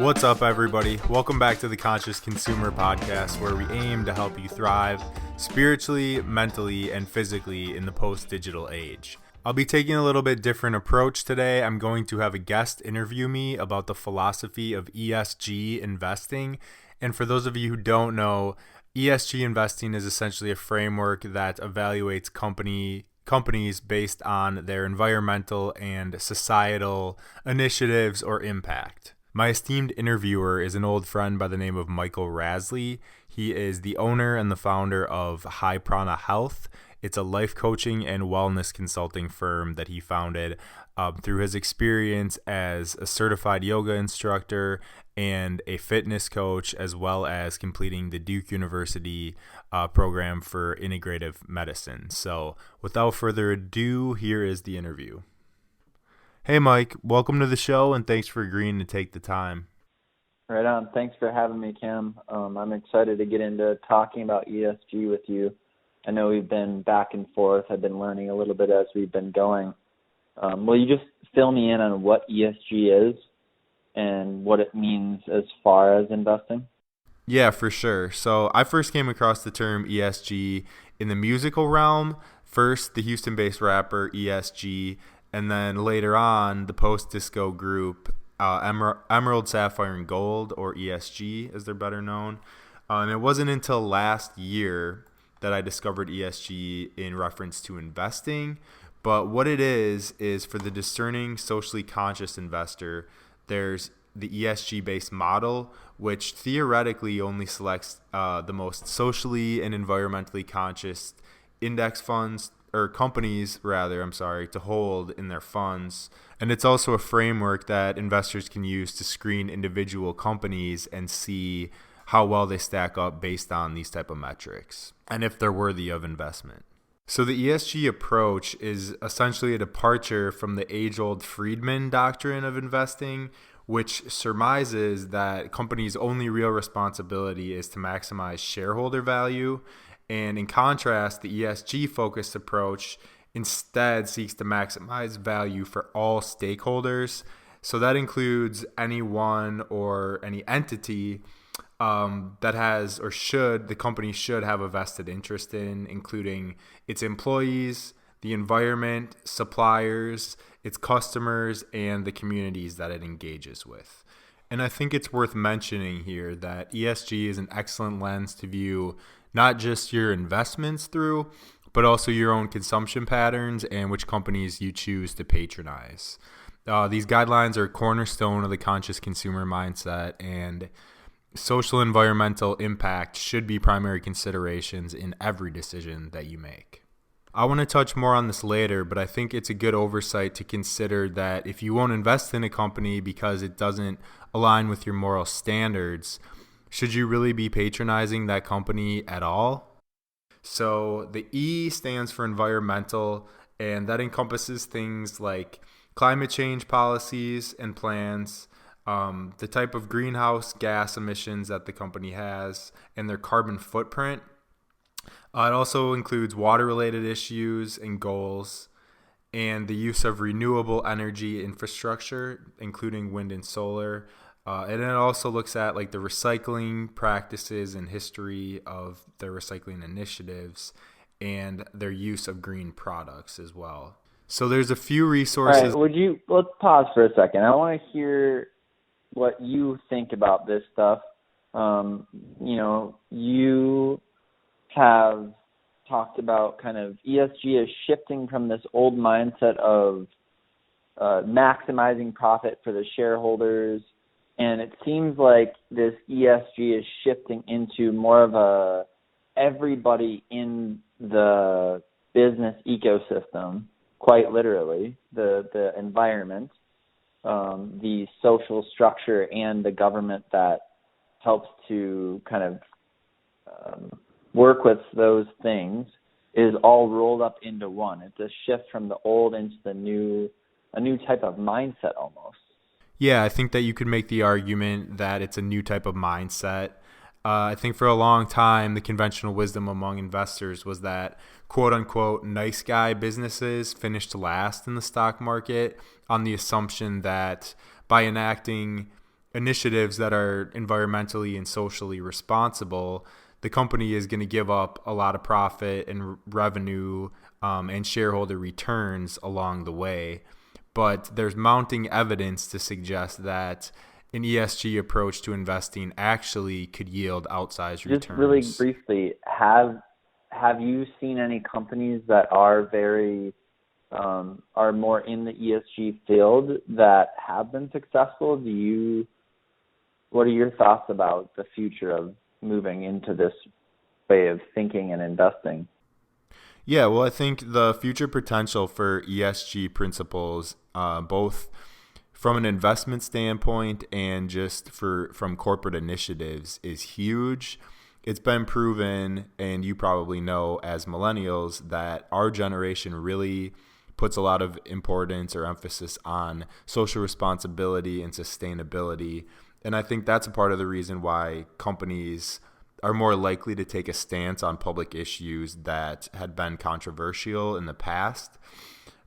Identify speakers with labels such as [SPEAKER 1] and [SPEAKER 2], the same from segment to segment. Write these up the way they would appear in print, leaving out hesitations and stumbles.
[SPEAKER 1] What's up, everybody? Welcome back to the Conscious Consumer Podcast, where we aim to help you thrive spiritually, mentally, and physically in the post-digital age. I'll be taking a little bit different approach today. I'm going to have a guest interview me about the philosophy of ESG investing. And for those of you who don't know, ESG investing is essentially a framework that evaluates companies based on their environmental and societal initiatives or impact. My esteemed interviewer is an old friend by the name of Michael Rasley. He is the owner and the founder of High Prana Health. It's a life coaching and wellness consulting firm that he founded through his experience as a certified yoga instructor and a fitness coach, as well as completing the Duke University program for integrative medicine. So without further ado, here is the interview. Hey, Mike, welcome to the show, and thanks for agreeing to take the time.
[SPEAKER 2] Right on. Thanks for having me, Cam. I'm excited to get into talking about ESG with you. I know we've been back and forth. I've been learning a little bit as we've been going. Will you just fill me in on what ESG is and what it means as far as investing?
[SPEAKER 1] Yeah, for sure. So I first came across the term ESG in the musical realm. First, the Houston-based rapper ESG, and then later on, the post-disco group Emerald, Sapphire, and Gold, or ESG as they're better known. And it wasn't until last year that I discovered ESG in reference to investing. But what it is for the discerning, socially conscious investor, there's the ESG-based model, which theoretically only selects the most socially and environmentally conscious index funds, or companies rather, to hold in their funds. And it's also a framework that investors can use to screen individual companies and see how well they stack up based on these type of metrics and if they're worthy of investment. So the ESG approach is essentially a departure from the age-old Friedman doctrine of investing, which surmises that companies' only real responsibility is to maximize shareholder value. And in contrast, the ESG-focused approach instead seeks to maximize value for all stakeholders. So that includes anyone or any entity that has or should, the company should have a vested interest in, including its employees, the environment, suppliers, its customers, and the communities that it engages with. And I think it's worth mentioning here that ESG is an excellent lens to view not just your investments through, but also your own consumption patterns and which companies you choose to patronize. These guidelines are a cornerstone of the conscious consumer mindset, and social environmental impact should be primary considerations in every decision that you make. I want to touch more on this later, but I think it's a good oversight to consider that if you won't invest in a company because it doesn't align with your moral standards, should you really be patronizing that company at all? So the E stands for environmental, and that encompasses things like climate change policies and plans, the type of greenhouse gas emissions that the company has, and their carbon footprint. It also includes water-related issues and goals, and the use of renewable energy infrastructure, including wind and solar. And it also looks at like the recycling practices and history of their recycling initiatives and their use of green products as well. So there's a few resources.
[SPEAKER 2] All right, let's pause for a second. I want to hear what you think about this stuff. You have talked about kind of ESG is shifting from this old mindset of maximizing profit for the shareholders. And it seems like this ESG is shifting into more of a everybody in the business ecosystem, quite literally, the environment, the social structure, and the government that helps to kind of work with those things is all rolled up into one. It's a shift from the old into a new type of mindset almost.
[SPEAKER 1] Yeah, I think that you could make the argument that it's a new type of mindset. I think for a long time, the conventional wisdom among investors was that quote unquote nice guy businesses finished last in the stock market on the assumption that by enacting initiatives that are environmentally and socially responsible, the company is going to give up a lot of profit and revenue and shareholder returns along the way. But there's mounting evidence to suggest that an ESG approach to investing actually could yield outsized returns.
[SPEAKER 2] Just really briefly, have you seen any companies that are are more in the ESG field that have been successful? What are your thoughts about the future of moving into this way of thinking and investing?
[SPEAKER 1] Yeah, well, I think the future potential for ESG principles, both from an investment standpoint and just from corporate initiatives, is huge. It's been proven, and you probably know as millennials, that our generation really puts a lot of importance or emphasis on social responsibility and sustainability. And I think that's a part of the reason why companies are more likely to take a stance on public issues that had been controversial in the past.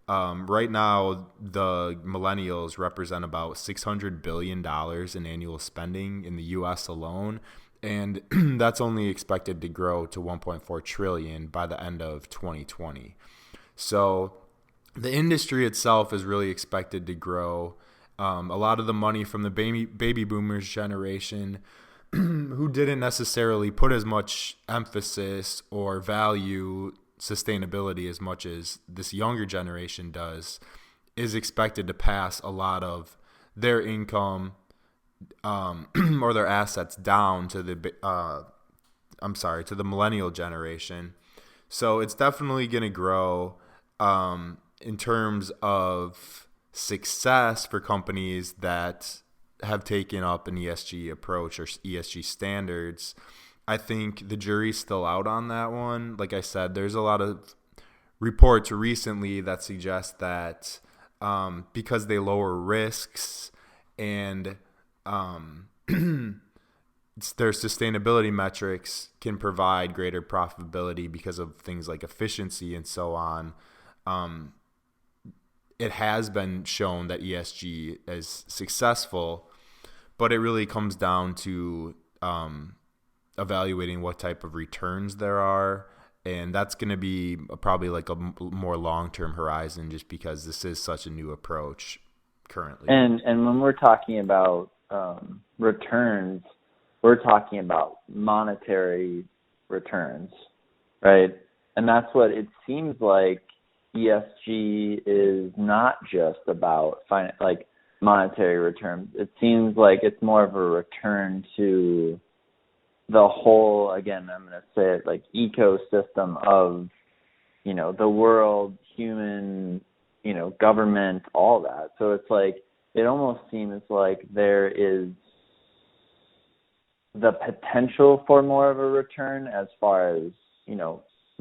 [SPEAKER 1] Right now, the millennials represent about $600 billion in annual spending in the U.S. alone, and that's only expected to grow to $1.4 trillion by the end of 2020. So the industry itself is really expected to grow. A lot of the money from the baby boomers generation who didn't necessarily put as much emphasis or value sustainability as much as this younger generation does, is expected to pass a lot of their income or their assets down to the millennial generation. So it's definitely going to grow in terms of success for companies that have taken up an ESG approach or ESG standards. I think the jury's still out on that one. Like I said, there's a lot of reports recently that suggest that because they lower risks and their sustainability metrics can provide greater profitability because of things like efficiency and so on. It has been shown that ESG is successful, but it really comes down to evaluating what type of returns there are, and that's going to be probably like a more long-term horizon, just because this is such a new approach currently.
[SPEAKER 2] And when we're talking about returns, we're talking about monetary returns, right? And that's what it seems like. ESG is not just about monetary returns. It seems like it's more of a return to the whole, again, I'm going to say it, like ecosystem of, the world, human, government, all that. So it's like, it almost seems like there is the potential for more of a return as far as,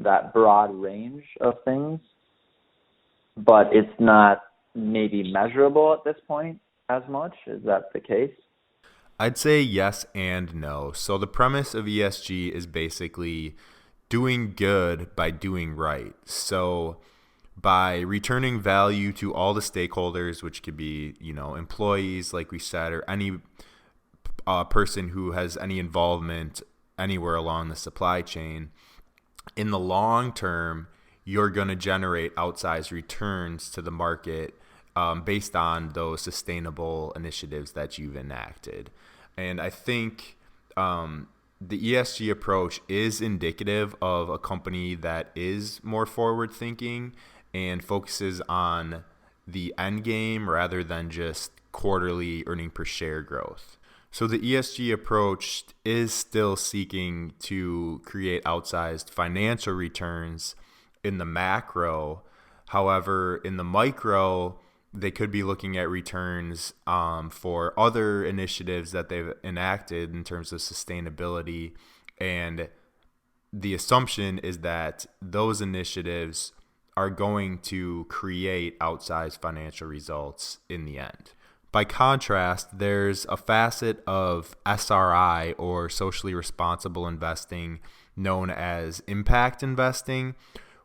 [SPEAKER 2] that broad range of things, but it's not maybe measurable at this point as much. Is that the case?
[SPEAKER 1] I'd say yes and no. So the premise of ESG is basically doing good by doing right. So by returning value to all the stakeholders, which could be, employees, like we said, or any person who has any involvement anywhere along the supply chain, in the long term, you're going to generate outsized returns to the market based on those sustainable initiatives that you've enacted. And I think the ESG approach is indicative of a company that is more forward-thinking and focuses on the end game rather than just quarterly earning per share growth. So the ESG approach is still seeking to create outsized financial returns in the macro. However, in the micro, they could be looking at returns for other initiatives that they've enacted in terms of sustainability. And the assumption is that those initiatives are going to create outsized financial results in the end. By contrast, there's a facet of SRI, or socially responsible investing, known as impact investing,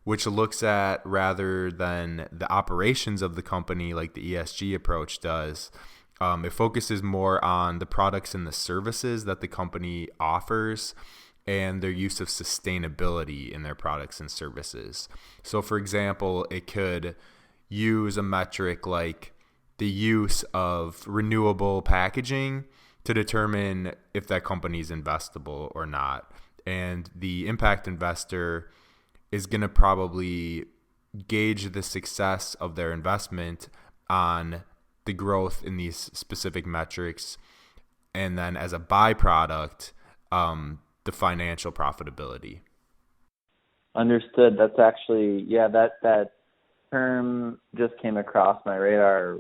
[SPEAKER 1] which looks at, rather than the operations of the company like the ESG approach does, It focuses more on the products and the services that the company offers and their use of sustainability in their products and services. So, for example, it could use a metric like the use of renewable packaging to determine if that company is investable or not. And the impact investor is going to probably gauge the success of their investment on the growth in these specific metrics, and then as a byproduct, the financial profitability.
[SPEAKER 2] Understood. That's actually, yeah, that term just came across my radar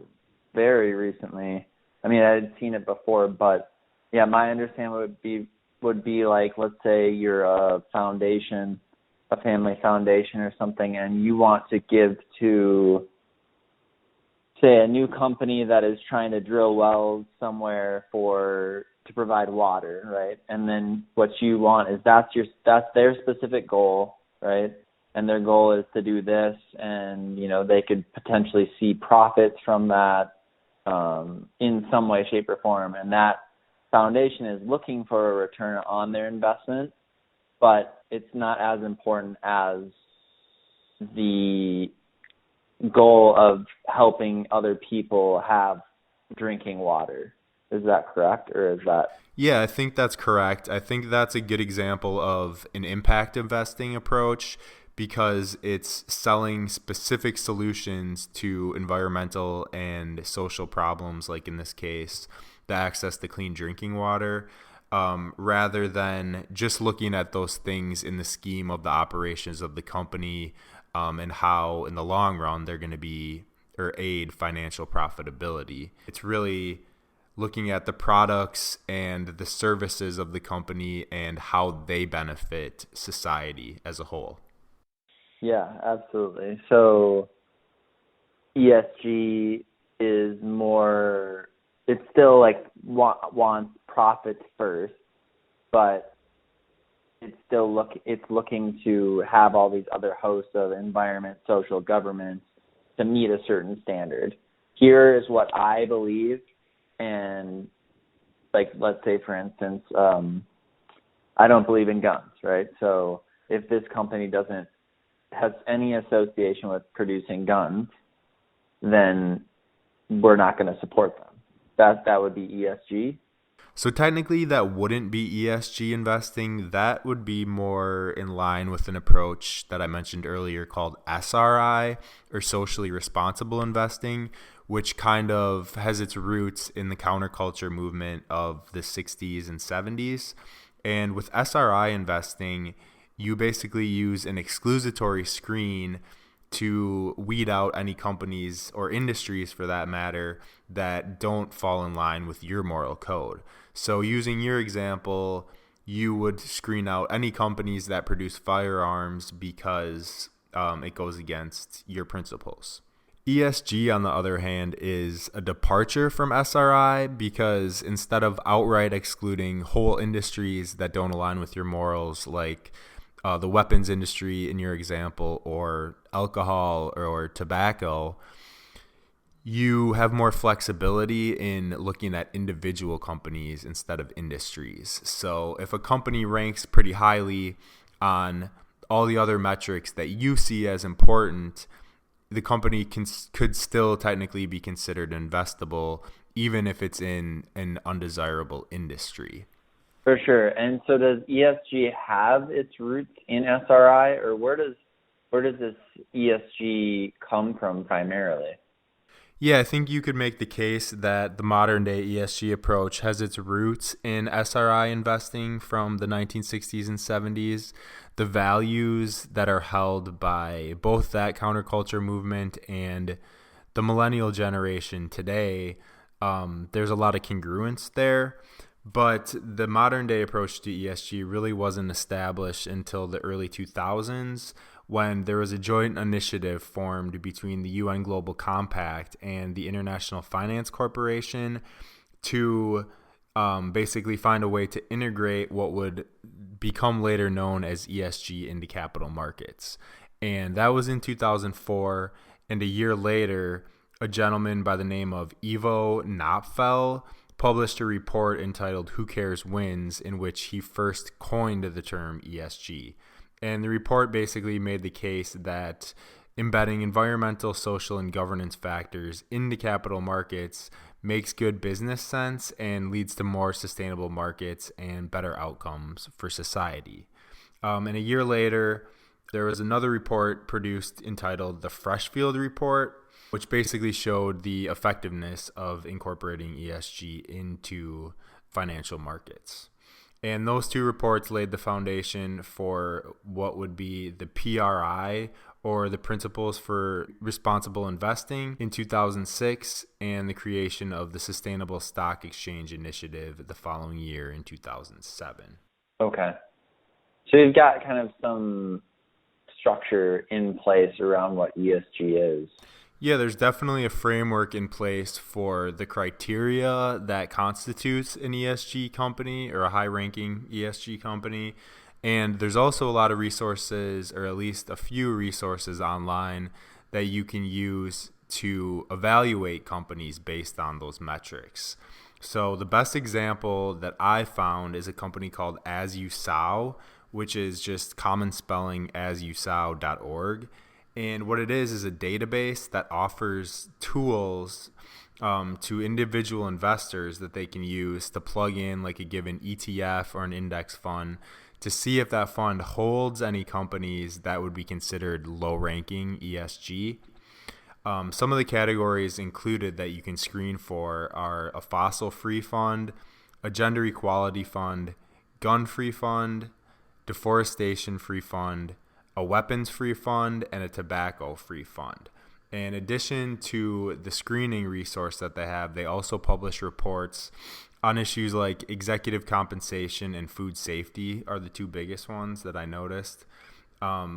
[SPEAKER 2] very recently. I mean, I had seen it before, but yeah, my understanding would be like, let's say you're a foundation, a family foundation or something, and you want to give to, say, a new company that is trying to drill wells somewhere to provide water, right? And then what you want is that's their specific goal, right? And their goal is to do this, and they could potentially see profits from that in some way, shape, or form. And that foundation is looking for a return on their investment, but it's not as important as the goal of helping other people have drinking water. Is that correct, or is that?
[SPEAKER 1] Yeah, I think that's correct. I think that's a good example of an impact investing approach because it's selling specific solutions to environmental and social problems, like in this case, the access to clean drinking water, rather than just looking at those things in the scheme of the operations of the company and how in the long run they're going to be or aid financial profitability. It's really looking at the products and the services of the company and how they benefit society as a whole.
[SPEAKER 2] Yeah, absolutely. So ESG is more, it's still like wants profits first, but it's looking to have all these other hosts of environment, social, governance to meet a certain standard. Here is what I believe, and like, let's say for instance, I don't believe in guns, right? So if this company has any association with producing guns, then we're not going to support them. That would be ESG.
[SPEAKER 1] So technically that wouldn't be ESG investing. That would be more in line with an approach that I mentioned earlier called SRI, or socially responsible investing, which kind of has its roots in the counterculture movement of the 60s and 70s. And with SRI investing, you basically use an exclusatory screen to weed out any companies or industries, for that matter, that don't fall in line with your moral code. So using your example, you would screen out any companies that produce firearms because it goes against your principles. ESG, on the other hand, is a departure from SRI because instead of outright excluding whole industries that don't align with your morals, like the weapons industry in your example, or alcohol or tobacco, you have more flexibility in looking at individual companies instead of industries. So if a company ranks pretty highly on all the other metrics that you see as important, the company could still technically be considered investable, even if it's in an undesirable industry.
[SPEAKER 2] For sure. And so does ESG have its roots in SRI, or where does this ESG come from primarily?
[SPEAKER 1] Yeah, I think you could make the case that the modern day ESG approach has its roots in SRI investing from the 1960s and 70s. The values that are held by both that counterculture movement and the millennial generation today, there's a lot of congruence there. But the modern day approach to ESG really wasn't established until the early 2000s, when there was a joint initiative formed between the UN Global Compact and the International Finance Corporation to basically find a way to integrate what would become later known as ESG into capital markets. And that was in 2004. And a year later, a gentleman by the name of Ivo Knopfel published a report entitled Who Cares Wins, in which he first coined the term ESG. And the report basically made the case that embedding environmental, social, and governance factors into capital markets makes good business sense and leads to more sustainable markets and better outcomes for society. And a year later, there was another report produced entitled the Freshfield Report, which basically showed the effectiveness of incorporating ESG into financial markets. And those two reports laid the foundation for what would be the PRI, or the Principles for Responsible Investing, in 2006, and the creation of the Sustainable Stock Exchange Initiative the following year in 2007.
[SPEAKER 2] Okay. So you've got kind of some structure in place around what ESG is.
[SPEAKER 1] Yeah, there's definitely a framework in place for the criteria that constitutes an ESG company or a high-ranking ESG company. And there's also a lot of resources, or at least a few resources online that you can use to evaluate companies based on those metrics. So the best example that I found is a company called As You Sow, which is just common spelling asyousow.org. And what it is a database that offers tools to individual investors that they can use to plug in like a given ETF or an index fund to see if that fund holds any companies that would be considered low-ranking ESG. Some of the categories included that you can screen for are a fossil-free fund, a gender equality fund, gun-free fund, deforestation-free fund, a weapons-free fund, and a tobacco-free fund. In addition to the screening resource that they have, they also publish reports on issues like executive compensation and food safety are the two biggest ones that I noticed,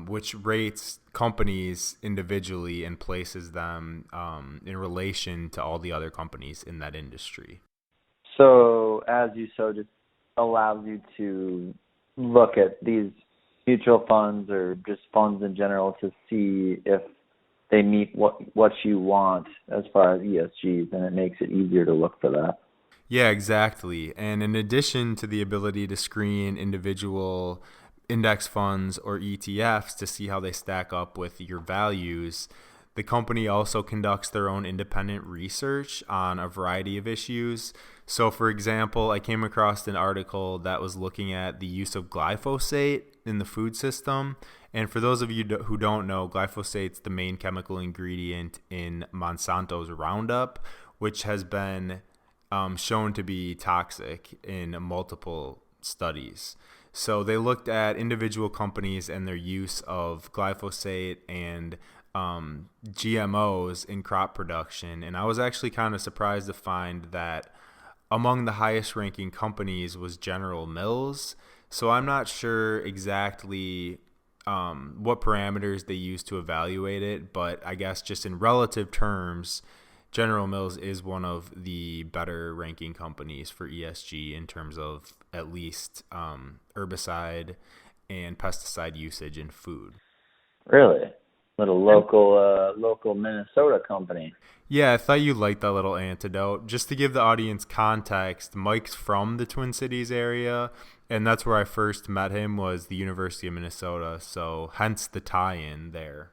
[SPEAKER 1] which rates companies individually and places them in relation to all the other companies in that industry.
[SPEAKER 2] So As You Sow just allows you to look at these mutual funds or just funds in general to see if they meet what you want as far as ESGs, and it makes it easier to look for that.
[SPEAKER 1] Yeah, exactly. And in addition to the ability to screen individual index funds or ETFs to see how they stack up with your values, the company also conducts their own independent research on a variety of issues. So, for example, I came across an article that was looking at the use of glyphosate in the food system. And for those of you who don't know, glyphosate's the main chemical ingredient in Monsanto's Roundup, which has been shown to be toxic in multiple studies. So they looked at individual companies and their use of glyphosate and GMOs in crop production. And I was actually kind of surprised to find that among the highest ranking companies was General Mills. So I'm not sure exactly what parameters they use to evaluate it, but I guess just in relative terms, General Mills is one of the better ranking companies for ESG in terms of at least herbicide and pesticide usage in food.
[SPEAKER 2] Really? Little local Minnesota company.
[SPEAKER 1] Yeah, I thought you'd like that little antidote. Just to give the audience context, Mike's from the Twin Cities area, and that's where I first met him, was the University of Minnesota, so hence the tie-in there.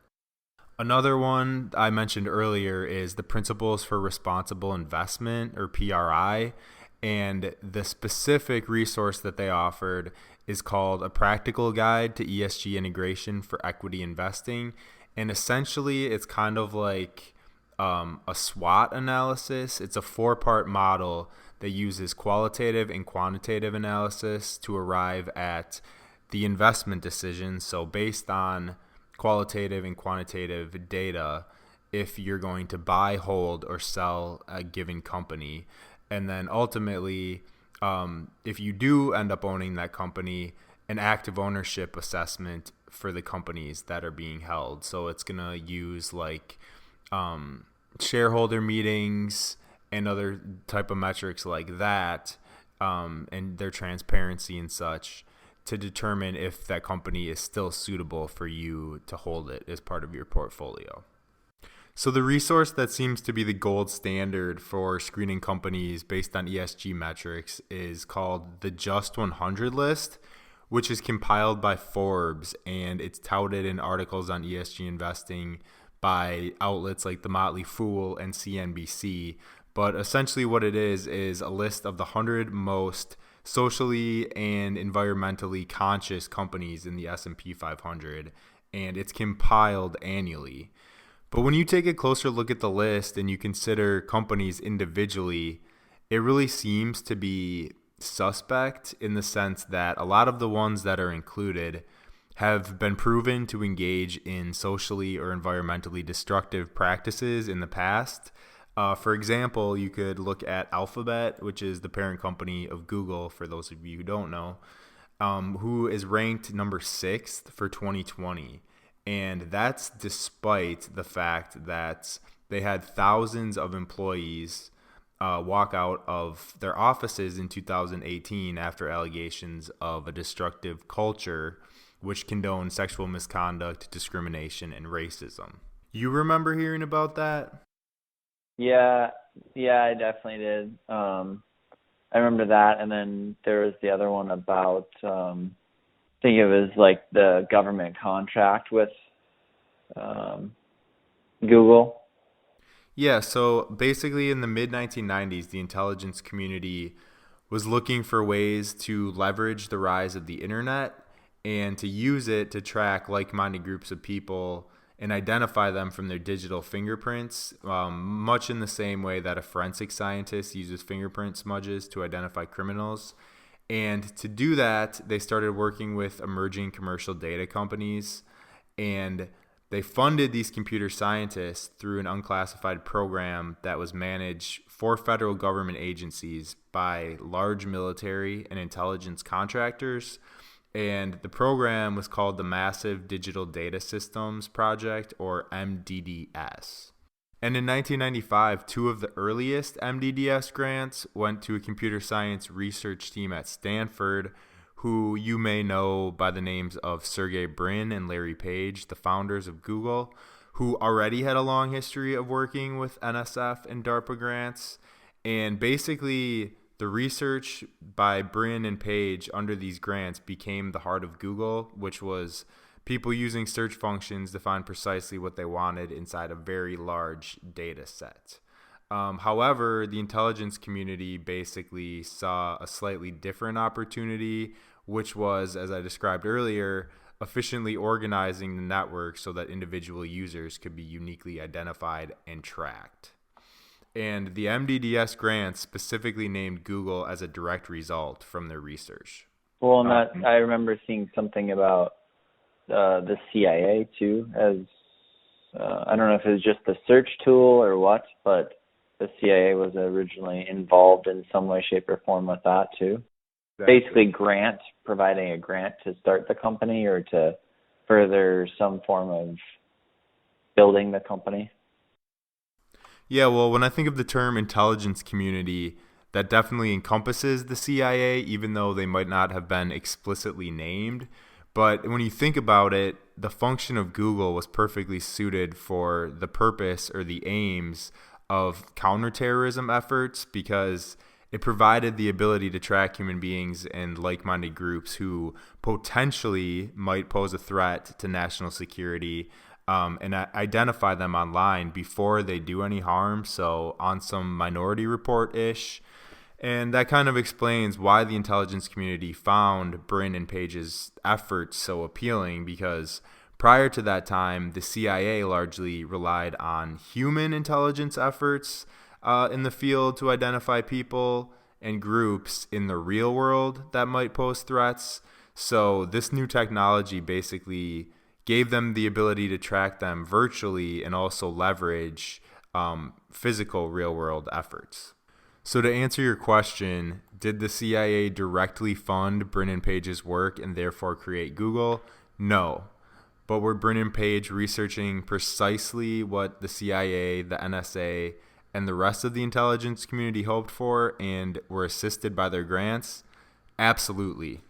[SPEAKER 1] Another one I mentioned earlier is the Principles for Responsible Investment, or PRI, and the specific resource that they offered is called A Practical Guide to ESG Integration for Equity Investing, and essentially it's kind of like a SWOT analysis. It's a 4-part model that uses qualitative and quantitative analysis to arrive at the investment decision. So based on qualitative and quantitative data, if you're going to buy, hold, or sell a given company. And then ultimately, if you do end up owning that company, an active ownership assessment for the companies that are being held. So it's going to use like shareholder meetings and other type of metrics like that, and their transparency and such, to determine if that company is still suitable for you to hold it as part of your portfolio. So the resource that seems to be the gold standard for screening companies based on ESG metrics is called the Just 100 list, which is compiled by Forbes, and it's touted in articles on ESG investing by outlets like The Motley Fool and CNBC. But essentially what it is a list of the 100 most socially and environmentally conscious companies in the S&P 500, and it's compiled annually. But when you take a closer look at the list and you consider companies individually, it really seems to be suspect in the sense that a lot of the ones that are included have been proven to engage in socially or environmentally destructive practices in the past. For example, you could look at Alphabet, which is the parent company of Google, for those of you who don't know, who is ranked number 6th for 2020. And that's despite the fact that they had thousands of employees walk out of their offices in 2018 after allegations of a destructive culture which condoned sexual misconduct, discrimination, and racism. You remember hearing about that?
[SPEAKER 2] Yeah, I definitely did. I remember that, and then there was the other one about I think it was like the government contract with Google.
[SPEAKER 1] Yeah, so basically in the mid-1990s, the intelligence community was looking for ways to leverage the rise of the internet and to use it to track like-minded groups of people and identify them from their digital fingerprints, much in the same way that a forensic scientist uses fingerprint smudges to identify criminals. And to do that, they started working with emerging commercial data companies, and they funded these computer scientists through an unclassified program that was managed for federal government agencies by large military and intelligence contractors. And the program was called the Massive Digital Data Systems Project, or MDDS. And in 1995, 2 of the earliest MDDS grants went to a computer science research team at Stanford, who you may know by the names of Sergey Brin and Larry Page, the founders of Google, who already had a long history of working with NSF and DARPA grants. And basically, the research by Brin and Page under these grants became the heart of Google, which was people using search functions to find precisely what they wanted inside a very large data set. However, the intelligence community basically saw a slightly different opportunity, which was, as I described earlier, efficiently organizing the network so that individual users could be uniquely identified and tracked. And the MDDS grants specifically named Google as a direct result from their research.
[SPEAKER 2] Well, and that, I remember seeing something about the CIA too, as I don't know if it was just the search tool or what, but the CIA was originally involved in some way, shape, or form with that too. Exactly. Basically, providing a grant to start the company or to further some form of building the company.
[SPEAKER 1] Yeah, well, when I think of the term intelligence community, that definitely encompasses the CIA, even though they might not have been explicitly named. But when you think about it, the function of Google was perfectly suited for the purpose or the aims of counterterrorism efforts, because it provided the ability to track human beings and like-minded groups who potentially might pose a threat to national security, and identify them online before they do any harm, so on some Minority Report-ish. And that kind of explains why the intelligence community found Brin and Page's efforts so appealing, because prior to that time, the CIA largely relied on human intelligence efforts in the field to identify people and groups in the real world that might pose threats. So this new technology basically gave them the ability to track them virtually and also leverage physical real-world efforts. So to answer your question, did the CIA directly fund Brin and Page's work and therefore create Google? No. But were Brin and Page researching precisely what the CIA, the NSA, and the rest of the intelligence community hoped for and were assisted by their grants? Absolutely.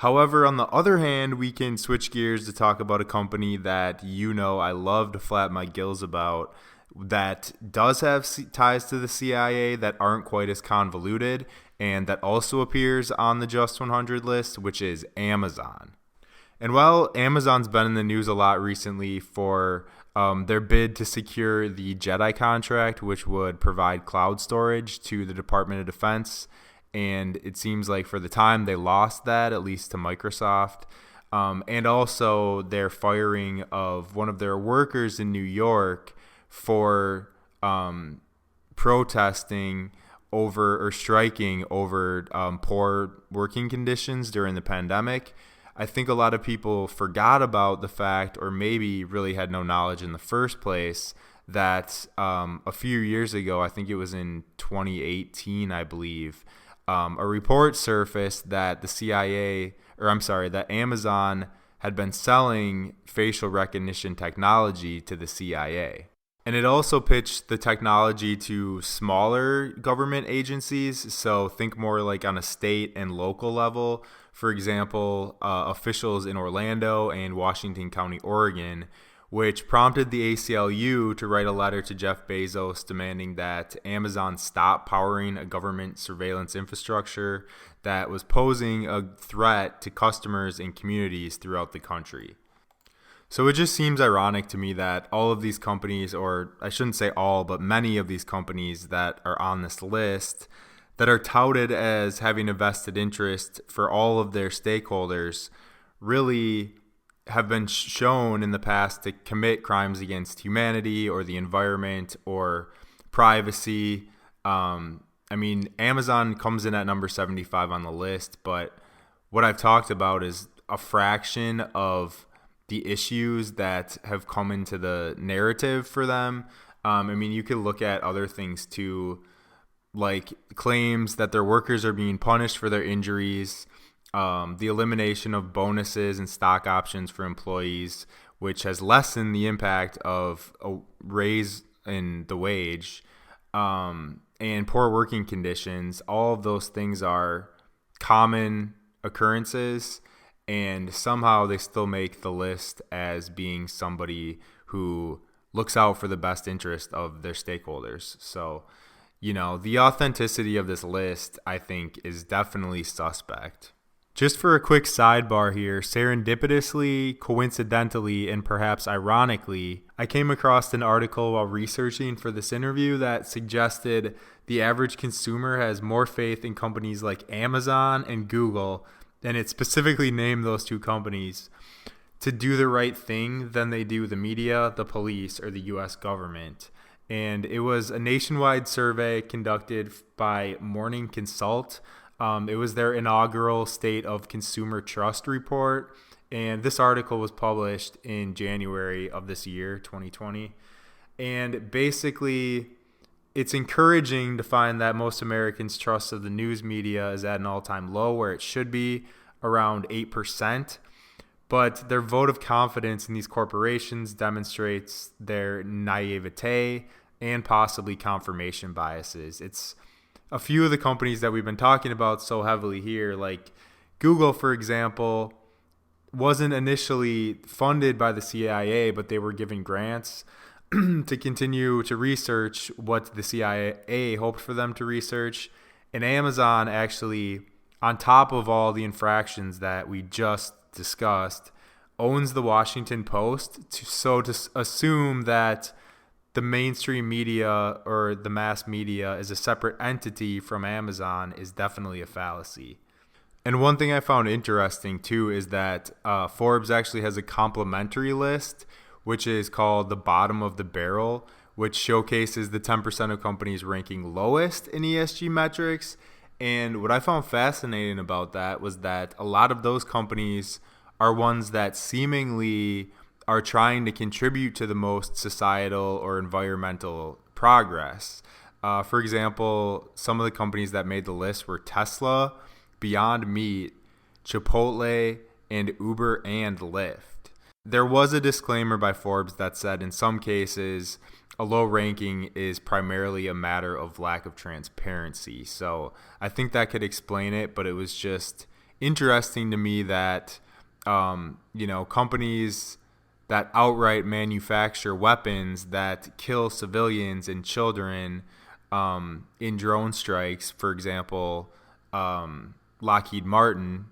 [SPEAKER 1] However, on the other hand, we can switch gears to talk about a company that I love to flap my gills about, that does have ties to the CIA that aren't quite as convoluted, and that also appears on the Just 100 list, which is Amazon. And while Amazon's been in the news a lot recently for their bid to secure the JEDI contract, which would provide cloud storage to the Department of Defense, and it seems like for the time they lost that, at least to Microsoft, and also their firing of one of their workers in New York for protesting over or striking over poor working conditions during the pandemic. I think a lot of people forgot about the fact, or maybe really had no knowledge in the first place, that a few years ago, I think it was in 2018, I believe, a report surfaced that that Amazon had been selling facial recognition technology to the CIA. And it also pitched the technology to smaller government agencies, so think more like on a state and local level. For example, officials in Orlando and Washington County, Oregon, which prompted the ACLU to write a letter to Jeff Bezos demanding that Amazon stop powering a government surveillance infrastructure that was posing a threat to customers and communities throughout the country. So it just seems ironic to me that all of these companies, or I shouldn't say all, but many of these companies that are on this list that are touted as having a vested interest for all of their stakeholders really have been shown in the past to commit crimes against humanity or the environment or privacy. Amazon comes in at number 75 on the list, but what I've talked about is a fraction of the issues that have come into the narrative for them. You could look at other things too, like claims that their workers are being punished for their injuries, the elimination of bonuses and stock options for employees, which has lessened the impact of a raise in the wage, and poor working conditions. All of those things are common occurrences, and somehow they still make the list as being somebody who looks out for the best interest of their stakeholders. So, the authenticity of this list, I think, is definitely suspect. Just for a quick sidebar here, serendipitously, coincidentally, and perhaps ironically, I came across an article while researching for this interview that suggested the average consumer has more faith in companies like Amazon and Google, and it specifically named those two companies, to do the right thing than they do the media, the police, or the U.S. government. And it was a nationwide survey conducted by Morning Consult. It was their inaugural State of Consumer Trust report, and this article was published in January of this year, 2020. And basically, it's encouraging to find that most Americans' trust of the news media is at an all-time low, where it should be around 8%. But their vote of confidence in these corporations demonstrates their naivete and possibly confirmation biases. It's a few of the companies that we've been talking about so heavily here, like Google, for example, wasn't initially funded by the CIA, but they were given grants to continue to research what the CIA hoped for them to research. And Amazon actually, on top of all the infractions that we just discussed, owns the Washington Post. So to assume that the mainstream media or the mass media is a separate entity from Amazon is definitely a fallacy. And one thing I found interesting too is that Forbes actually has a complimentary list, which is called the bottom of the barrel, which showcases the 10% of companies ranking lowest in ESG metrics. And what I found fascinating about that was that a lot of those companies are ones that seemingly are trying to contribute to the most societal or environmental progress. For example, some of the companies that made the list were Tesla, Beyond Meat, Chipotle, and Uber and Lyft. There was a disclaimer by Forbes that said in some cases a low ranking is primarily a matter of lack of transparency. So I think that could explain it, but it was just interesting to me that, companies that outright manufacture weapons that kill civilians and children in drone strikes, for example, Lockheed Martin,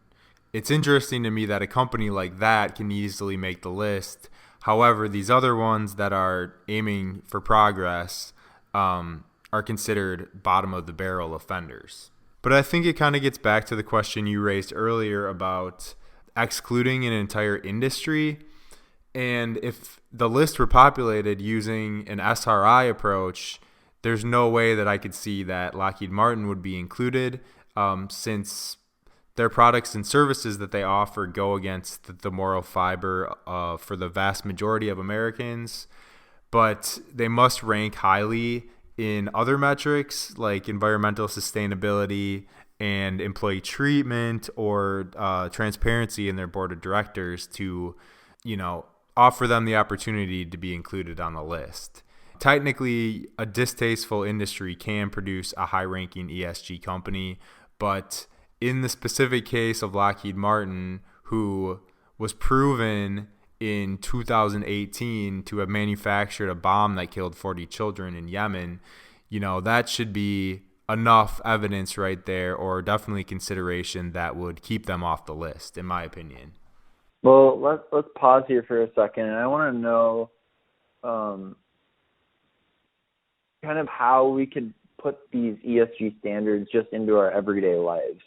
[SPEAKER 1] it's interesting to me that a company like that can easily make the list. However, these other ones that are aiming for progress are considered bottom of the barrel offenders. But I think it kind of gets back to the question you raised earlier about excluding an entire industry. And if the list were populated using an SRI approach, there's no way that I could see that Lockheed Martin would be included, since their products and services that they offer go against the moral fiber for the vast majority of Americans. But they must rank highly in other metrics like environmental sustainability and employee treatment or transparency in their board of directors to, offer them the opportunity to be included on the list. Technically, a distasteful industry can produce a high-ranking ESG company, but in the specific case of Lockheed Martin, who was proven in 2018 to have manufactured a bomb that killed 40 children in Yemen, that should be enough evidence right there, or definitely consideration that would keep them off the list, in my opinion.
[SPEAKER 2] Well, let's pause here for a second, and I want to know kind of how we could put these ESG standards just into our everyday lives.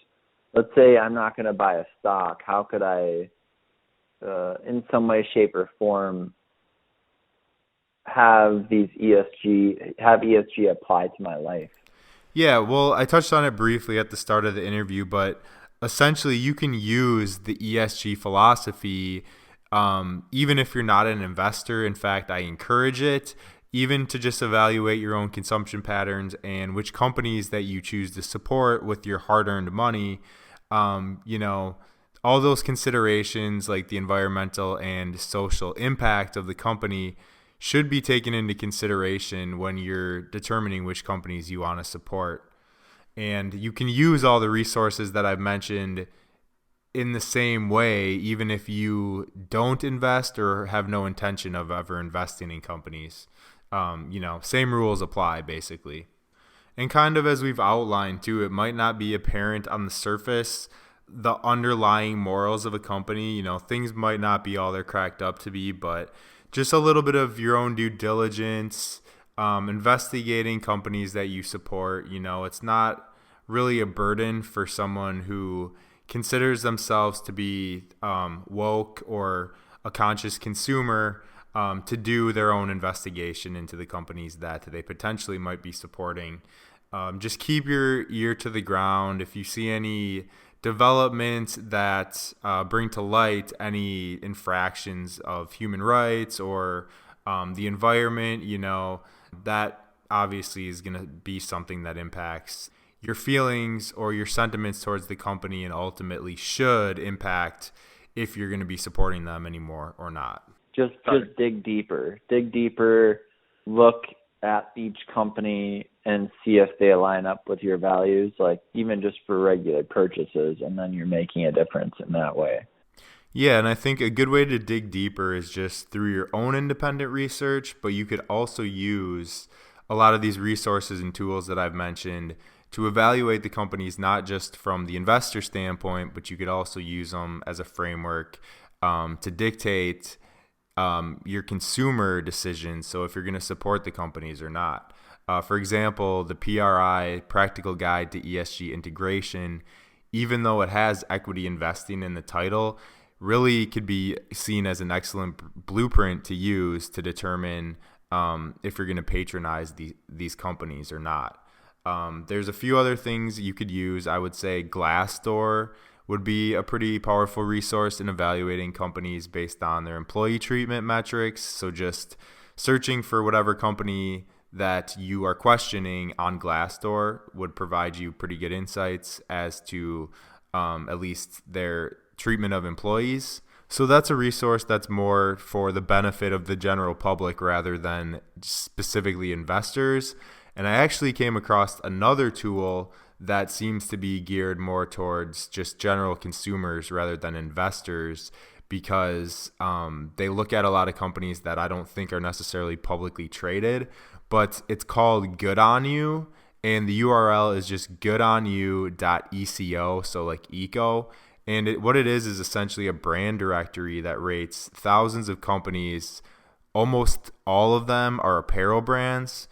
[SPEAKER 2] Let's say I'm not going to buy a stock. How could I, in some way, shape, or form, have ESG apply to my life?
[SPEAKER 1] Yeah, well, I touched on it briefly at the start of the interview, but essentially you can use the ESG philosophy even if you're not an investor. In fact, I encourage it, even to just evaluate your own consumption patterns and which companies that you choose to support with your hard-earned money. All those considerations like the environmental and social impact of the company should be taken into consideration when you're determining which companies you want to support. And you can use all the resources that I've mentioned in the same way, even if you don't invest or have no intention of ever investing in companies. Same rules apply, basically. And kind of as we've outlined too, it might not be apparent on the surface the underlying morals of a company. Things might not be all they're cracked up to be, but just a little bit of your own due diligence, investigating companies that you support. It's not really a burden for someone who considers themselves to be woke or a conscious consumer to do their own investigation into the companies that they potentially might be supporting. Just keep your ear to the ground. If you see any developments that bring to light any infractions of human rights or the environment, that obviously is going to be something that impacts your feelings or your sentiments towards the company, and ultimately should impact if you're going to be supporting them anymore or not.
[SPEAKER 2] Just dig deeper. Look at each company and see if they align up with your values, like even just for regular purchases, and then you're making a difference in that way.
[SPEAKER 1] Yeah, and I think a good way to dig deeper is just through your own independent research, but you could also use a lot of these resources and tools that I've mentioned to evaluate the companies, not just from the investor standpoint, but you could also use them as a framework to dictate your consumer decisions. So if you're going to support the companies or not. For example, the PRI, Practical Guide to ESG Integration, even though it has equity investing in the title, really could be seen as an excellent blueprint to use to determine if you're going to patronize these companies or not. There's a few other things you could use. I would say Glassdoor would be a pretty powerful resource in evaluating companies based on their employee treatment metrics. So just searching for whatever company that you are questioning on Glassdoor would provide you pretty good insights as to at least their treatment of employees. So that's a resource that's more for the benefit of the general public rather than specifically investors. And I actually came across another tool that seems to be geared more towards just general consumers rather than investors, because they look at a lot of companies that I don't think are necessarily publicly traded, but it's called Good On You, and the URL is just goodonyou.eco, so like eco. And what it is essentially a brand directory that rates thousands of companies. Almost all of them are apparel brands,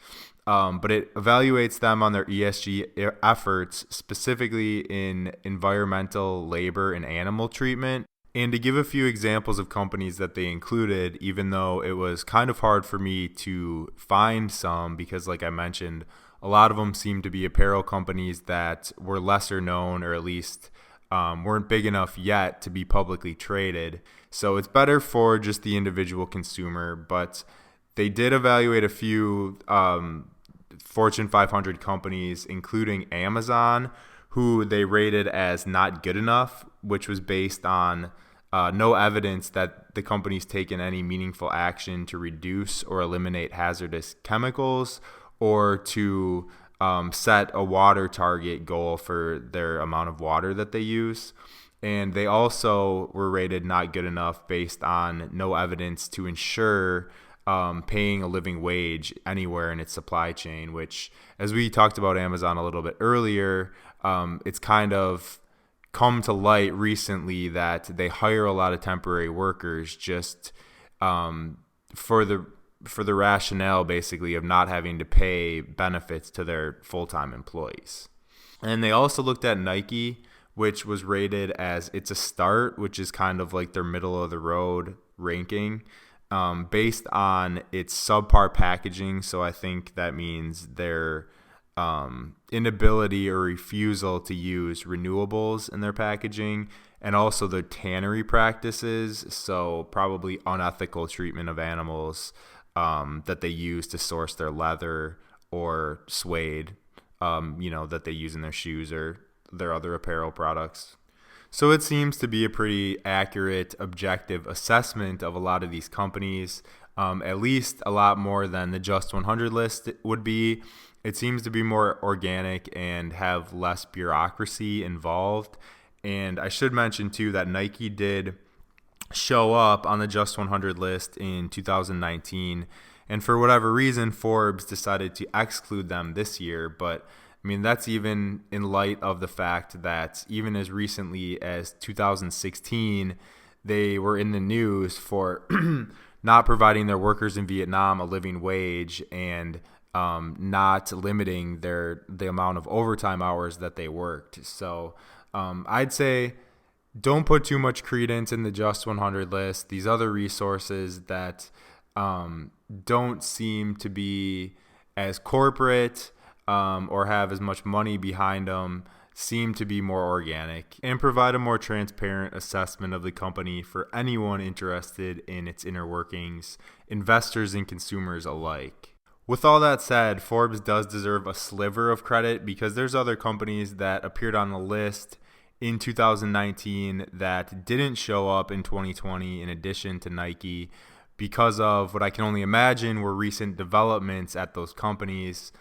[SPEAKER 1] but it evaluates them on their ESG efforts, specifically in environmental, labor, and animal treatment. And to give a few examples of companies that they included, even though it was kind of hard for me to find some, because like I mentioned, a lot of them seem to be apparel companies that were lesser known, or at least weren't big enough yet to be publicly traded. So it's better for just the individual consumer, but they did evaluate a few Fortune 500 companies, including Amazon, who they rated as not good enough, which was based on no evidence that the company's taken any meaningful action to reduce or eliminate hazardous chemicals, or to set a water target goal for their amount of water that they use. And they also were rated not good enough based on no evidence to ensure paying a living wage anywhere in its supply chain, which, as we talked about Amazon a little bit earlier, it's kind of come to light recently that they hire a lot of temporary workers just for the rationale, basically, of not having to pay benefits to their full-time employees. And they also looked at Nike, which was rated as it's a start, which is kind of like their middle of the road ranking, based on its subpar packaging. So I think that means their inability or refusal to use renewables in their packaging, and also their tannery practices, so probably unethical treatment of animals that they use to source their leather or suede, that they use in their shoes or their other apparel products. So it seems to be a pretty accurate, objective assessment of a lot of these companies, at least a lot more than the Just 100 list would be. It seems to be more organic and have less bureaucracy involved. And I should mention, too, that Nike did show up on the Just 100 list in 2019. And for whatever reason, Forbes decided to exclude them this year. But I mean, that's even in light of the fact that even as recently as 2016, they were in the news for not providing their workers in Vietnam a living wage, and not limiting the amount of overtime hours that they worked. So I'd say don't put too much credence in the Just 100 list. These other resources that don't seem to be as corporate or have as much money behind them seem to be more organic and provide a more transparent assessment of the company for anyone interested in its inner workings, investors and consumers alike. With all that said, Forbes does deserve a sliver of credit, because there's other companies that appeared on the list in 2019 that didn't show up in 2020 in addition to Nike, because of what I can only imagine were recent developments at those companies,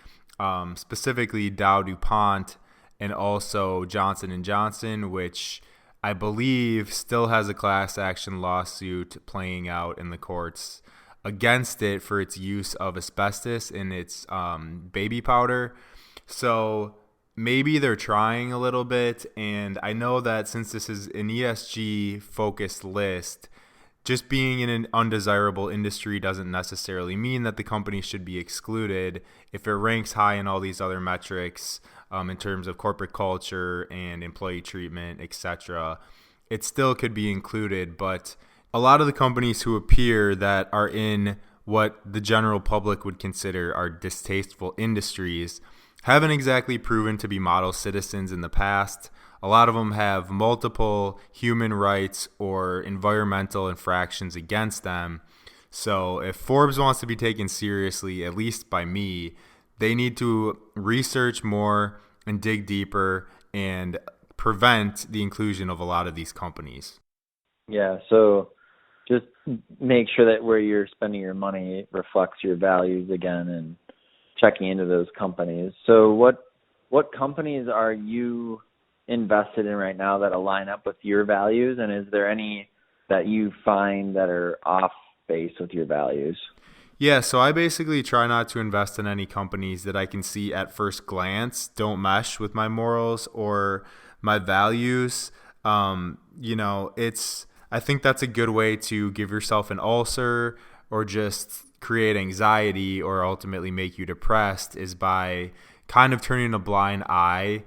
[SPEAKER 1] specifically Dow DuPont and also Johnson & Johnson, which I believe still has a class action lawsuit playing out in the courts against it for its use of asbestos in its baby powder. So maybe they're trying a little bit, and I know that since this is an ESG focused list, just being in an undesirable industry doesn't necessarily mean that the company should be excluded. If it ranks high in all these other metrics, in terms of corporate culture and employee treatment, etc., it still could be included. But a lot of the companies who appear that are in what the general public would consider are distasteful industries haven't exactly proven to be model citizens in the past. A lot of them have multiple human rights or environmental infractions against them. So if Forbes wants to be taken seriously, at least by me, they need to research more and dig deeper and prevent the inclusion of a lot of these companies.
[SPEAKER 2] Yeah, so just make sure that where you're spending your money reflects your values again, and checking into those companies. So what what companies are you invested in right now that align up with your values, and is there any that you find that are off base with your values?
[SPEAKER 1] Yeah, so I basically try not to invest in any companies that I can see at first glance don't mesh with my morals or my values. I think that's a good way to give yourself an ulcer or just create anxiety or ultimately make you depressed is by kind of turning a blind eye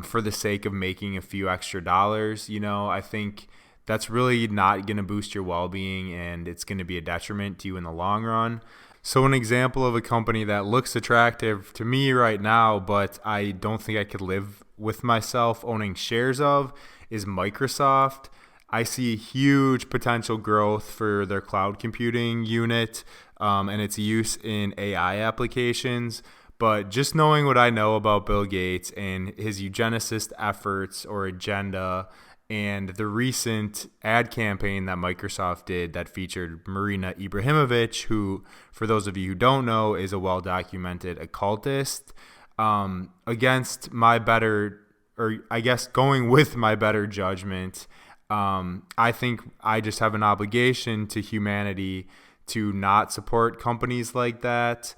[SPEAKER 1] for the sake of making a few extra dollars. I think that's really not going to boost your well-being, and it's going to be a detriment to you in the long run. So an example of a company that looks attractive to me right now, but I don't think I could live with myself owning shares of, is Microsoft. I see huge potential growth for their cloud computing unit and its use in AI applications. But just knowing what I know about Bill Gates and his eugenicist efforts or agenda, and the recent ad campaign that Microsoft did that featured Marina Ibrahimovic, who, for those of you who don't know, is a well-documented occultist, against my better, or I guess going with my better judgment, I think I just have an obligation to humanity to not support companies like that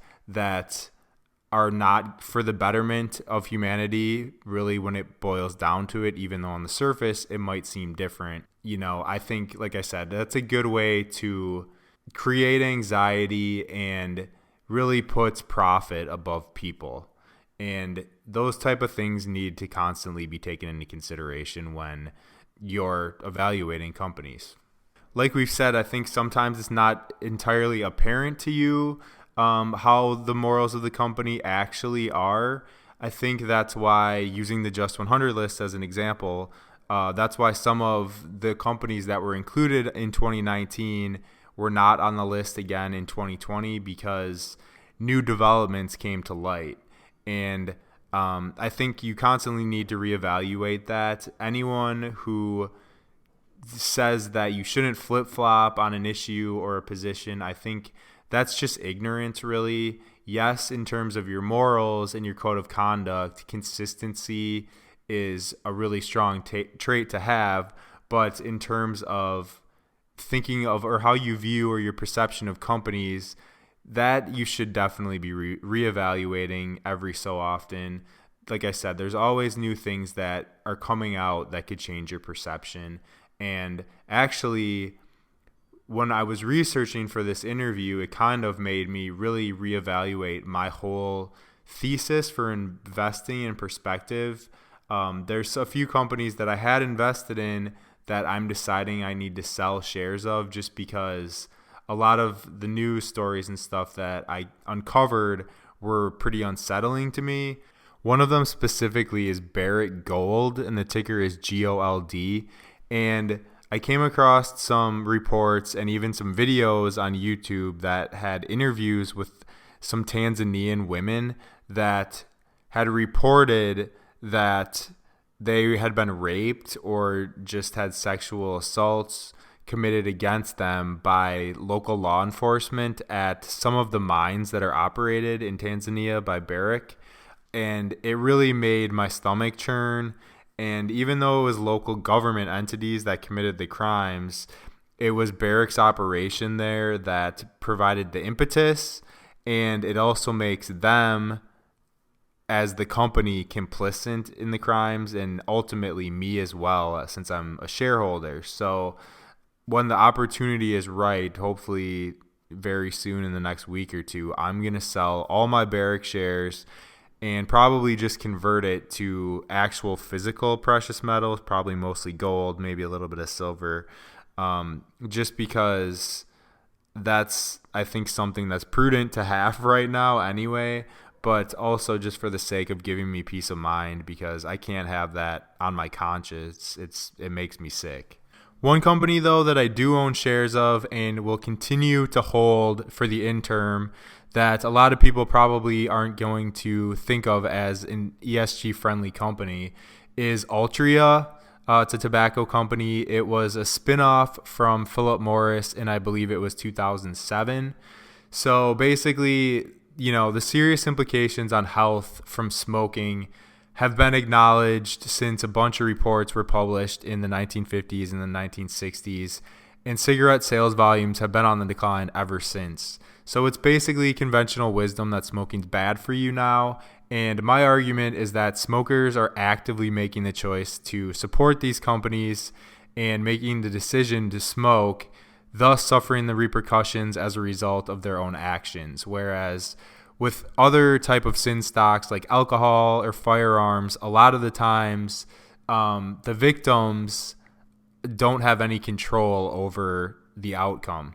[SPEAKER 1] are not for the betterment of humanity, really, when it boils down to it, even though on the surface it might seem different. I think, like I said, that's a good way to create anxiety and really puts profit above people. And those type of things need to constantly be taken into consideration when you're evaluating companies. Like we've said, I think sometimes it's not entirely apparent to you how the morals of the company actually are. I think that's why, using the Just 100 list as an example, that's why some of the companies that were included in 2019 were not on the list again in 2020 because new developments came to light. And I think you constantly need to reevaluate that. Anyone who says that you shouldn't flip-flop on an issue or a position, I think that's just ignorance, really. Yes, in terms of your morals and your code of conduct, consistency is a really strong trait to have. But in terms of thinking of or how you view or your perception of companies, that you should definitely be reevaluating every so often. Like I said, there's always new things that are coming out that could change your perception. And actually, when I was researching for this interview, it kind of made me really reevaluate my whole thesis for investing in perspective. There's a few companies that I had invested in that I'm deciding I need to sell shares of just because a lot of the news stories and stuff that I uncovered were pretty unsettling to me. One of them specifically is Barrick Gold, and the ticker is GOLD. And I came across some reports and even some videos on YouTube that had interviews with some Tanzanian women that had reported that they had been raped or just had sexual assaults committed against them by local law enforcement at some of the mines that are operated in Tanzania by Barrick. And it really made my stomach churn. And even though it was local government entities that committed the crimes, it was Barrick's operation there that provided the impetus, and it also makes them, as the company, complicit in the crimes, and ultimately me as well, since I'm a shareholder. So when the opportunity is right, hopefully very soon in the next week or two, I'm going to sell all my Barrick shares and probably just convert it to actual physical precious metals, probably mostly gold, maybe a little bit of silver, just because that's, I think, something that's prudent to have right now anyway, but also just for the sake of giving me peace of mind, because I can't have that on my conscience. It makes me sick. One company, though, that I do own shares of and will continue to hold for the interim that a lot of people probably aren't going to think of as an ESG-friendly company is Altria. It's a tobacco company. It was a spinoff from Philip Morris, and I believe it was 2007. So basically, the serious implications on health from smoking have been acknowledged since a bunch of reports were published in the 1950s and the 1960s, and cigarette sales volumes have been on the decline ever since. So it's basically conventional wisdom that smoking's bad for you now, and my argument is that smokers are actively making the choice to support these companies and making the decision to smoke, thus suffering the repercussions as a result of their own actions. Whereas with other type of sin stocks like alcohol or firearms, a lot of the times the victims don't have any control over the outcome.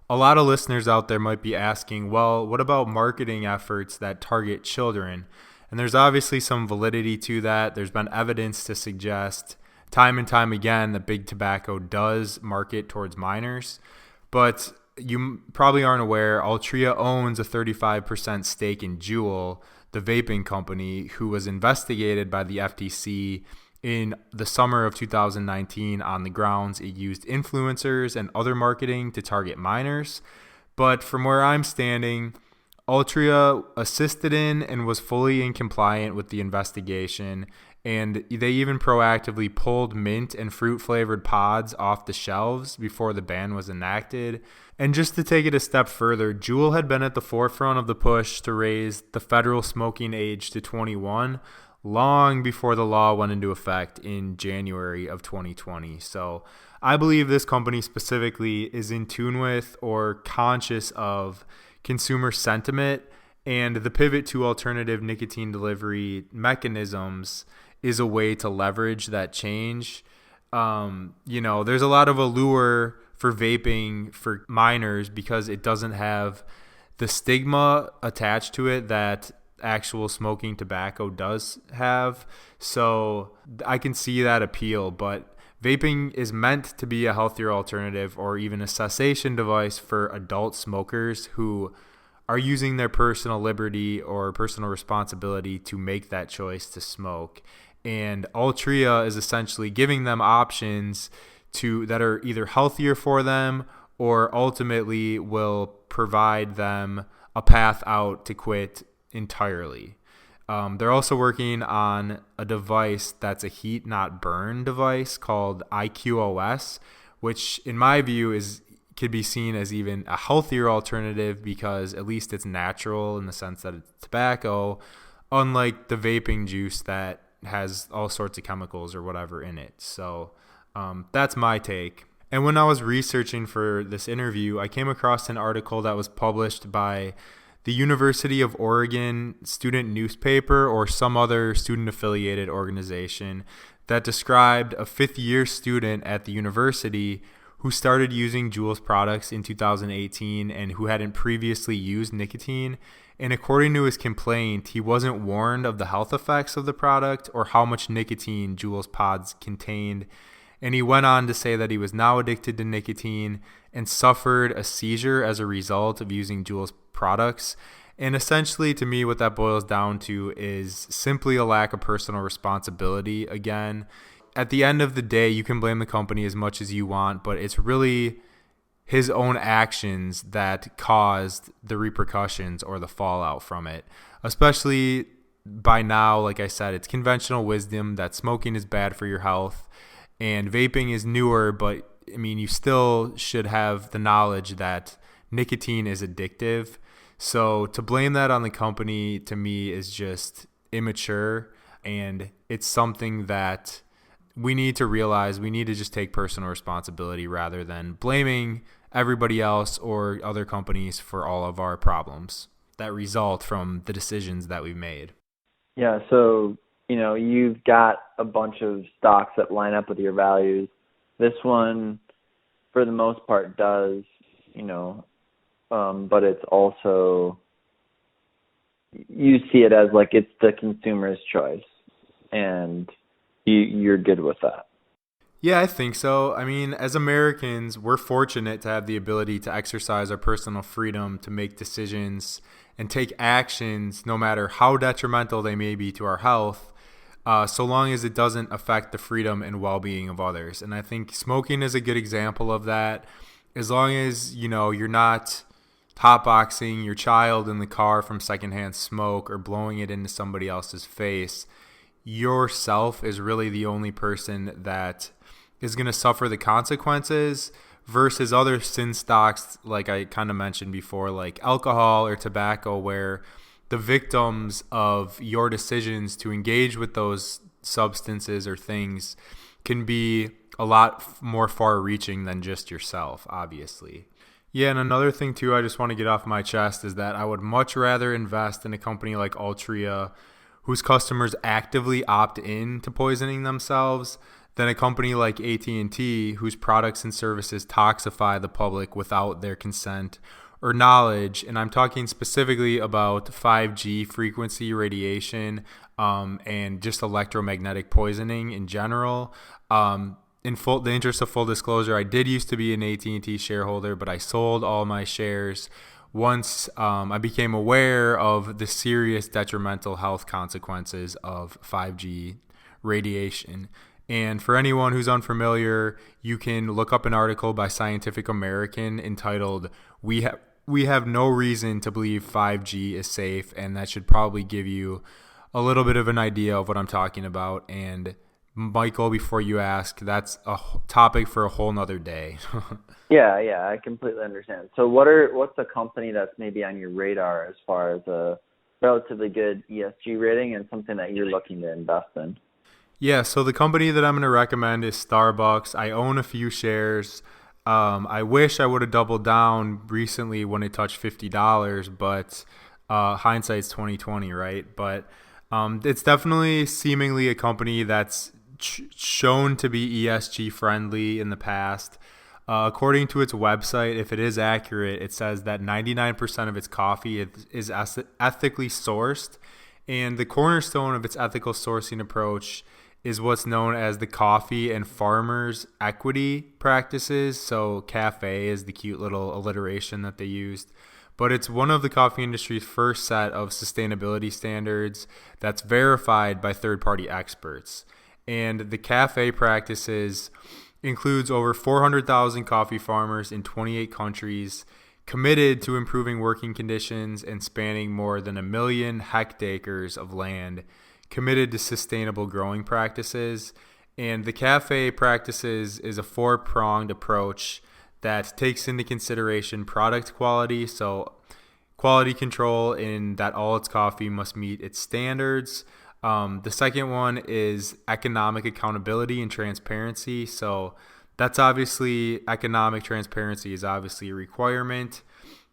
[SPEAKER 1] A lot of listeners out there might be asking, well, what about marketing efforts that target children? And there's obviously some validity to that. There's been evidence to suggest time and time again that big tobacco does market towards minors. But you probably aren't aware, Altria owns a 35% stake in Juul, the vaping company, who was investigated by the FTC in the summer of 2019 on the grounds it used influencers and other marketing to target minors. But from where I'm standing, Altria assisted in and was fully in compliant with the investigation, and they even proactively pulled mint and fruit-flavored pods off the shelves before the ban was enacted. And just to take it a step further, Juul had been at the forefront of the push to raise the federal smoking age to 21 long before the law went into effect in January of 2020. So I believe this company specifically is in tune with or conscious of consumer sentiment, and the pivot to alternative nicotine delivery mechanisms is a way to leverage that change. There's a lot of allure for vaping for minors because it doesn't have the stigma attached to it that actual smoking tobacco does have. So I can see that appeal, but vaping is meant to be a healthier alternative or even a cessation device for adult smokers who are using their personal liberty or personal responsibility to make that choice to smoke. And Altria is essentially giving them options that are either healthier for them or ultimately will provide them a path out to quit entirely. They're also working on a device that's a heat not burn device called IQOS, which in my view could be seen as even a healthier alternative because at least it's natural in the sense that it's tobacco, unlike the vaping juice that has all sorts of chemicals or whatever in it. So that's my take. And when I was researching for this interview, I came across an article that was published by the University of Oregon student newspaper or some other student-affiliated organization that described a fifth-year student at the university who started using Juul's products in 2018 and who hadn't previously used nicotine. And according to his complaint, he wasn't warned of the health effects of the product or how much nicotine Juul's pods contained. And he went on to say that he was now addicted to nicotine and suffered a seizure as a result of using Juul's products. And essentially, to me, what that boils down to is simply a lack of personal responsibility. Again, at the end of the day, you can blame the company as much as you want, but it's really his own actions that caused the repercussions or the fallout from it. Especially by now, like I said, it's conventional wisdom that smoking is bad for your health. And vaping is newer, but I mean, you still should have the knowledge that nicotine is addictive. So to blame that on the company, to me, is just immature. And it's something that we need to realize. We need to just take personal responsibility rather than blaming everybody else or other companies for all of our problems that result from the decisions that we've made.
[SPEAKER 2] Yeah, so you've got a bunch of stocks that line up with your values. This one, for the most part, does, but it's also, you see it as like it's the consumer's choice, and you're good with that.
[SPEAKER 1] Yeah, I think so. I mean, as Americans, we're fortunate to have the ability to exercise our personal freedom to make decisions and take actions, no matter how detrimental they may be to our health, so long as it doesn't affect the freedom and well-being of others. And I think smoking is a good example of that. As long as, you're not hotboxing your child in the car from secondhand smoke or blowing it into somebody else's face, yourself is really the only person that is going to suffer the consequences, versus other sin stocks, like I kind of mentioned before, like alcohol or tobacco, where the victims of your decisions to engage with those substances or things can be a lot more far-reaching than just yourself, obviously. Yeah, and another thing too I just want to get off my chest is that I would much rather invest in a company like Altria, whose customers actively opt in to poisoning themselves, than a company like AT&T, whose products and services toxify the public without their consent or knowledge. And I'm talking specifically about 5G frequency radiation and just electromagnetic poisoning in general. In the interest of full disclosure, I did used to be an AT&T shareholder, but I sold all my shares once I became aware of the serious detrimental health consequences of 5G radiation. And for anyone who's unfamiliar, you can look up an article by Scientific American entitled We have no reason to believe 5G is safe, and that should probably give you a little bit of an idea of what I'm talking about. And Michael, before you ask, that's a topic for a whole nother day.
[SPEAKER 2] Yeah, I completely understand. So what's a company that's maybe on your radar as far as a relatively good ESG rating and something that you're looking to invest in?
[SPEAKER 1] Yeah, so the company that I'm going to recommend is Starbucks. I own a few shares. I wish I would have doubled down recently when it touched $50, but hindsight's 2020, right? But it's definitely seemingly a company that's shown to be ESG friendly in the past. According to its website, if it is accurate, it says that 99% of its coffee is ethically sourced, and the cornerstone of its ethical sourcing approach is what's known as the coffee and farmers equity practices. So CAFE is the cute little alliteration that they used. But it's one of the coffee industry's first set of sustainability standards that's verified by third-party experts. And the CAFE practices includes over 400,000 coffee farmers in 28 countries committed to improving working conditions and spanning more than 1 million hectares of land, committed to sustainable growing practices. And the CAFE practices is a 4-pronged approach that takes into consideration product quality, so quality control in that all its coffee must meet its standards. The second one is economic accountability and transparency. So that's obviously, economic transparency is obviously a requirement.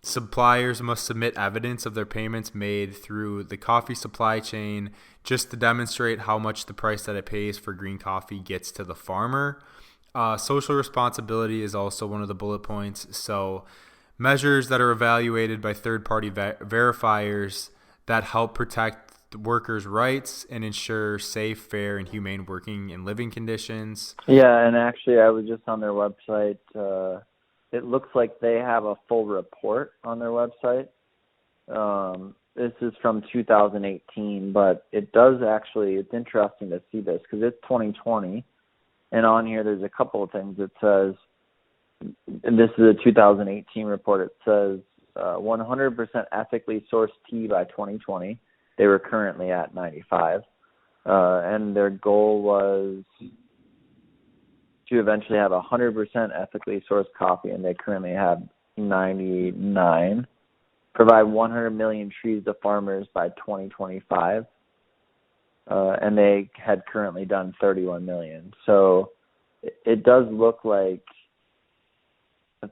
[SPEAKER 1] Suppliers must submit evidence of their payments made through the coffee supply chain just to demonstrate how much the price that it pays for green coffee gets to the farmer. Social responsibility is also one of the bullet points. So measures that are evaluated by third-party verifiers that help protect workers' rights and ensure safe, fair, and humane working and living conditions.
[SPEAKER 2] Yeah, and actually I was just on their website. It looks like they have a full report on their website. This is from 2018, but it does actually, it's interesting to see this because it's 2020. And on here, there's a couple of things. It says, and this is a 2018 report, it says 100% ethically sourced tea by 2020. They were currently at 95. And their goal was to eventually have 100% ethically sourced coffee, and they currently have 99. Provide 100 million trees to farmers by 2025. And they had currently done 31 million. So it does look like,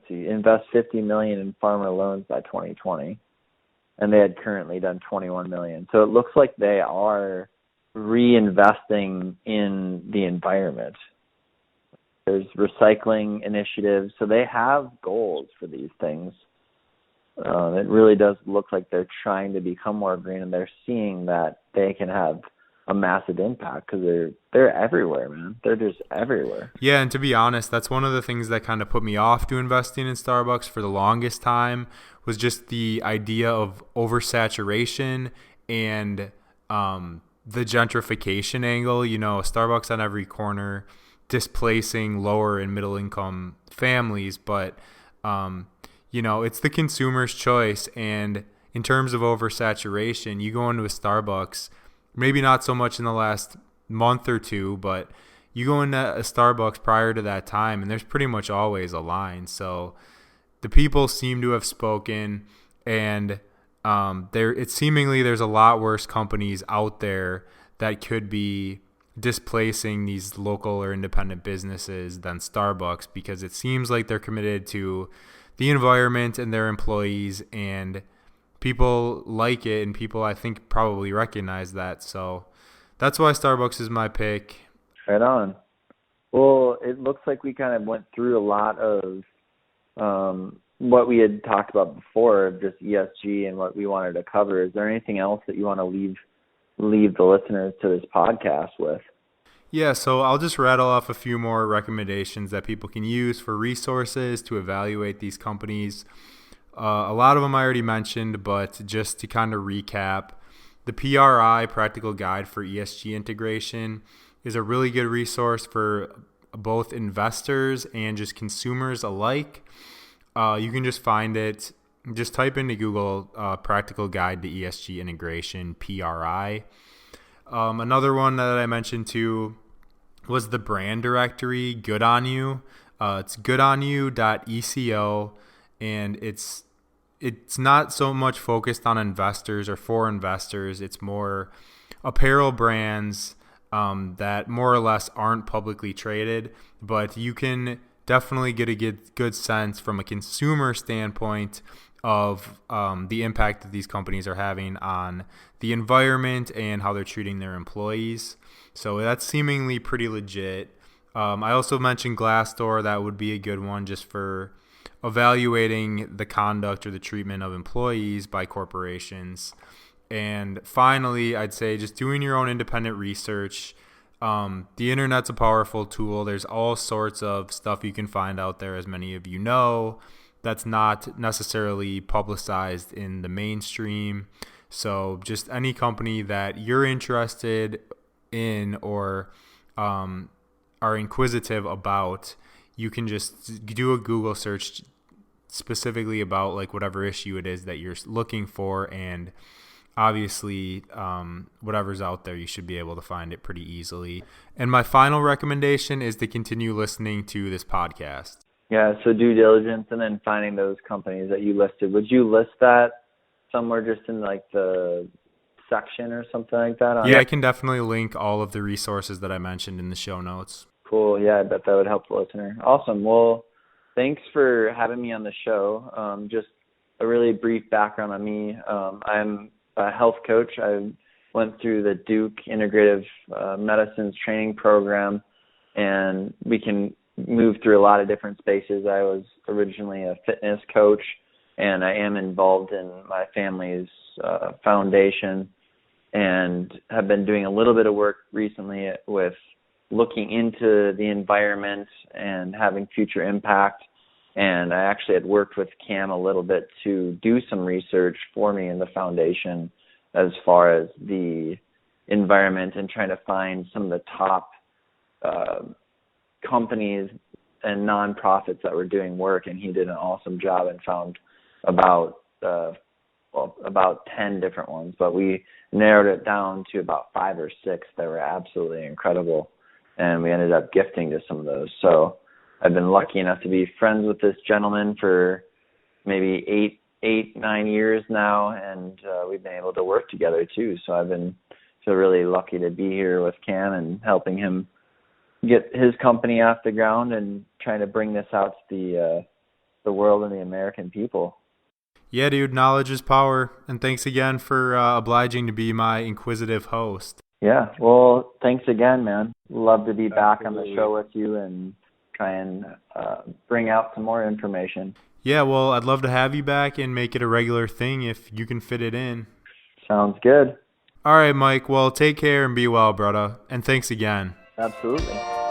[SPEAKER 2] invest 50 million in farmer loans by 2020. And they had currently done 21 million. So it looks like they are reinvesting in the environment. There's recycling initiatives. So they have goals for these things. It really does look like they're trying to become more green, and they're seeing that they can have a massive impact because they're everywhere, man. They're just everywhere.
[SPEAKER 1] Yeah, and to be honest, that's one of the things that kind of put me off to investing in Starbucks for the longest time, was just the idea of oversaturation and the gentrification angle. You know, Starbucks on every corner, displacing lower and middle income families, but it's the consumer's choice. And in terms of oversaturation, you go into a Starbucks, maybe not so much in the last month or two, but you go into a Starbucks prior to that time, and there's pretty much always a line. So the people seem to have spoken, and it's seemingly there's a lot worse companies out there that could be displacing these local or independent businesses than Starbucks, because it seems like they're committed to the environment and their employees, and people like it, and people I think probably recognize that. So that's why Starbucks is my pick.
[SPEAKER 2] Right on. Well, it looks like we kind of went through a lot of what we had talked about before, just ESG and what we wanted to cover. Is there anything else that you want to leave the listeners to this podcast with?
[SPEAKER 1] Yeah, so I'll just rattle off a few more recommendations that people can use for resources to evaluate these companies. A lot of them I already mentioned, but just to kind of recap, the PRI, Practical Guide for ESG Integration, is a really good resource for both investors and just consumers alike. You can just find it. Just type into Google Practical Guide to ESG Integration, PRI. Another one that I mentioned too was the brand directory, Good On You. It's goodonyou.eco, and it's not so much focused on investors or for investors. It's more apparel brands that more or less aren't publicly traded, but you can definitely get a good sense from a consumer standpoint of the impact that these companies are having on the environment and how they're treating their employees. So that's seemingly pretty legit. I also mentioned Glassdoor. That would be a good one just for evaluating the conduct or the treatment of employees by corporations. And finally, I'd say just doing your own independent research. The internet's a powerful tool. There's all sorts of stuff you can find out there, as many of you know, that's not necessarily publicized in the mainstream. So just any company that you're interested in or are inquisitive about, you can just do a Google search specifically about like whatever issue it is that you're looking for, and obviously whatever's out there, you should be able to find it pretty easily. And my final recommendation is to continue listening to this podcast.
[SPEAKER 2] Yeah, so due diligence and then finding those companies that you listed. Would you list that somewhere just in like the section or something like that?
[SPEAKER 1] Yeah, I can definitely link all of the resources that I mentioned in the show notes.
[SPEAKER 2] Cool. Yeah, I bet that would help the listener. Awesome. Well, thanks for having me on the show. Just a really brief background on me. I'm a health coach. I went through the Duke Integrative Medicine's training program, and we can move through a lot of different spaces. I was originally a fitness coach, and I am involved in my family's foundation, and have been doing a little bit of work recently with looking into the environment and having future impact. And I actually had worked with Cam a little bit to do some research for me in the foundation as far as the environment and trying to find some of the top companies and nonprofits that were doing work. And he did an awesome job and found about 10 different ones, but we narrowed it down to about 5 or 6 that were absolutely incredible. And we ended up gifting to some of those. So I've been lucky enough to be friends with this gentleman for maybe 9 years now, and we've been able to work together too. So I've been feel really lucky to be here with Cam and helping him get his company off the ground and trying to bring this out to the world and the American people.
[SPEAKER 1] Yeah, dude, knowledge is power. And thanks again for obliging to be my inquisitive host.
[SPEAKER 2] Yeah, well, thanks again, man. Love to be back on the show with you and try and bring out some more information.
[SPEAKER 1] Yeah, well, I'd love to have you back and make it a regular thing if you can fit it in.
[SPEAKER 2] Sounds good.
[SPEAKER 1] All right, Mike. Well, take care and be well, brother. And thanks again.
[SPEAKER 2] Absolutely.